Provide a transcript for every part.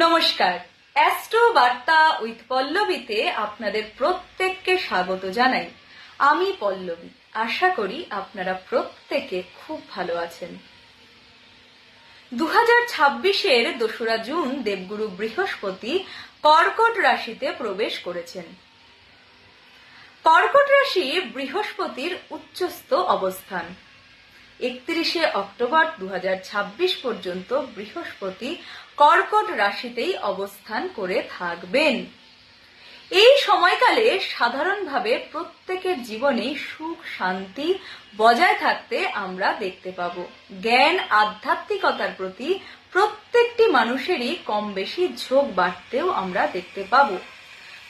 নমস্কার, অ্যাস্ট্রো বার্তা উইথ পল্লবীতে আপনাদের প্রত্যেককে স্বাগত জানাই। আমি পল্লবী। আশা করি আপনারা প্রত্যেকে খুব ভালো আছেন। 2026-এর 2রা জুন দেবগুরু বৃহস্পতি কর্কট রাশিতে প্রবেশ করেছেন। কর্কট রাশি বৃহস্পতির উচ্চস্থ অবস্থান। 31শে অক্টোবর 2026 পর্যন্ত বৃহস্পতি কর্কট রাশিতেই অবস্থান করে থাকবেন। এই সময়কালে সাধারণভাবে প্রত্যেকের জীবনে সুখ শান্তি বজায় থাকতে আমরা দেখতে পাব। জ্ঞান আধ্যাত্মিকতার প্রতি প্রত্যেকটি মানুষেরই কম বেশি ঝোঁক বাড়তেও আমরা দেখতে পাব।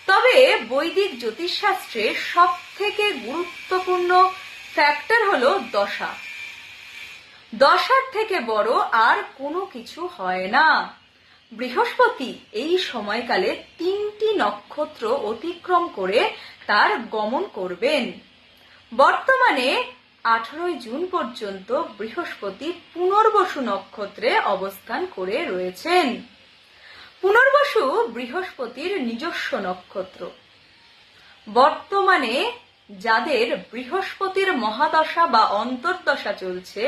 তবে বৈদিক জ্যোতিষশাস্ত্রে সব থেকে গুরুত্বপূর্ণ ফ্যাক্টর হলো দশা। দশার থেকে বড় আর কোনো কিছু হয় না। বৃহস্পতি এই সময়কালে 3টি নক্ষত্র অতিক্রম করে তার গমন করবেন। বর্তমানে 18 জুন পর্যন্ত বৃহস্পতি পুনর্বসু নক্ষত্রে অবস্থান করে রয়েছেন। পুনর্বসু বৃহস্পতির নিজস্ব নক্ষত্র। বর্তমানে যাদের বৃহস্পতির মহাদশা বা অন্তর্দশা চলছে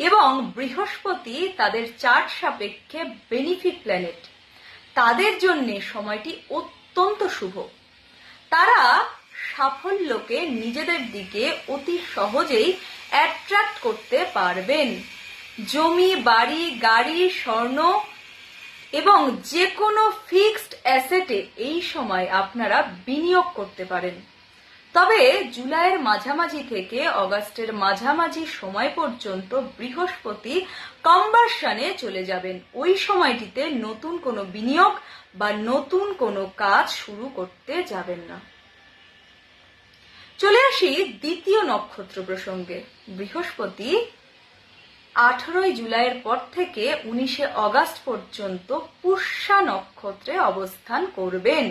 এবং বৃহস্পতি তাদের চার্ট সাপেক্ষে বেনিফিট প্ল্যানেট, তাদের জন্য সময়টি অত্যন্ত শুভ। তারা সাফল্যকে নিজেদের দিকে অতি সহজেই অ্যাট্রাক্ট করতে পারবেন। জমি, বাড়ি, গাড়ি, স্বর্ণ এবং যে কোনো ফিক্সড অ্যাসেটে এই সময় আপনারা বিনিয়োগ করতে পারেন। তবে জুলাইয়ের মাঝামাঝি থেকে অগাস্টের মাঝামাঝি সময় পর্যন্ত বৃহস্পতি কনভার্সনে চলে যাবেন। ওই সময়টিতে নতুন কোনো বিনিয়োগ বা নতুন কোনো কাজ শুরু করতে যাবেন না। চলে আসি দ্বিতীয় নক্ষত্র প্রসঙ্গে। বৃহস্পতি 18 জুলাইয়ের পর থেকে 19 অগাস্ট পর্যন্ত পুষ্যা নক্ষত্রে অবস্থান করবেন।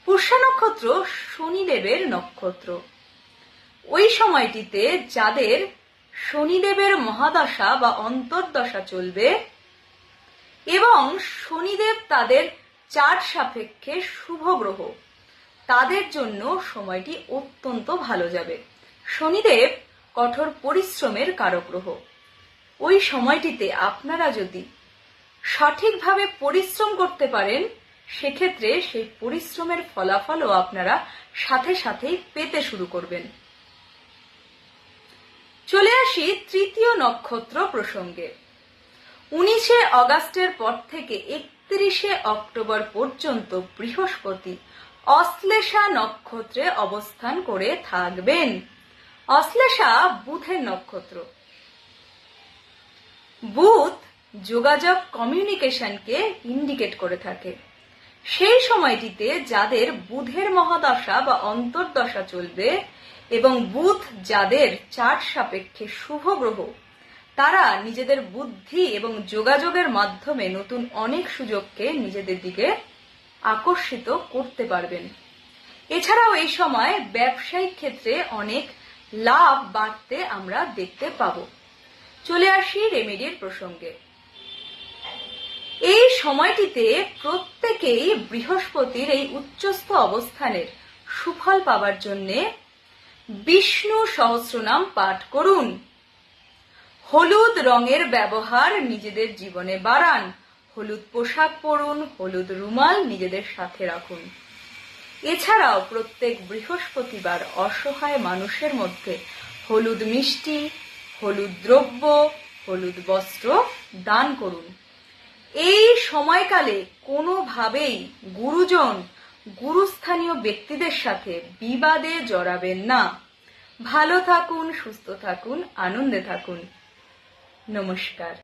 পুষ্যা নক্ষত্র শনিদেবের নক্ষত্র। ওই সময়টিতে যাদের শনিদেবের মহাদশা বা অন্তর্দশা চলবে এবং শনিদেব তাদের চার্ট সাপেক্ষে শুভ গ্রহ, তাদের জন্য সময়টি অত্যন্ত ভালো যাবে। শনিদেব কঠোর পরিশ্রমের কারক গ্রহ। ওই সময়টিতে আপনারা যদি সঠিকভাবে পরিশ্রম করতে পারেন, সেক্ষেত্রে সেই পরিশ্রমের ফলাফলও আপনারা সাথে সাথেই পেতে শুরু করবেন। চলে আসি তৃতীয় নক্ষত্র প্রসঙ্গে। 19 অগাস্টের পর থেকে 31 অক্টোবর পর্যন্ত বৃহস্পতি অশ্লেষা নক্ষত্রে অবস্থান করে থাকবেন। অশ্লেষা বুধের নক্ষত্র। বুধ যোগাযোগ, কমিউনিকেশনকে ইন্ডিকেট করে থাকে। সেই সময়টিতে যাদের বুধের মহাদশা বা অন্তর্দশা চলবে এবং বুধ যাদের চার্ট সাপেক্ষে শুভ গ্রহ, তারা নিজেদের বুদ্ধি এবং যোগাযোগের মাধ্যমে নতুন অনেক সুযোগকে নিজেদের দিকে আকর্ষিত করতে পারবেন। এছাড়াও এই সময় ব্যবসায়িক ক্ষেত্রে অনেক লাভ বাড়তে আমরা দেখতে পাব। চলে আসি রেমেডির প্রসঙ্গে। এই সময়টিতে প্রত্যেকেই বৃহস্পতির এই উচ্চস্থ অবস্থানের সুফল পাওয়ার জন্য বিষ্ণু সহস্রনাম পাঠ করুন। হলুদ রঙের ব্যবহার নিজেদের জীবনে বাড়ান। হলুদ পোশাক পরুন, হলুদ রুমাল নিজেদের সাথে রাখুন। এছাড়াও প্রত্যেক বৃহস্পতিবার অসহায় মানুষের মধ্যে হলুদ মিষ্টি, হলুদ দ্রব্য, হলুদ বস্ত্র দান করুন। এই সময়কালে কোনোভাবেই গুরুজন, গুরুস্থানীয় ব্যক্তিদের সাথে বিবাদে জড়াবেন না। ভালো থাকুন, সুস্থ থাকুন, আনন্দে থাকুন। নমস্কার।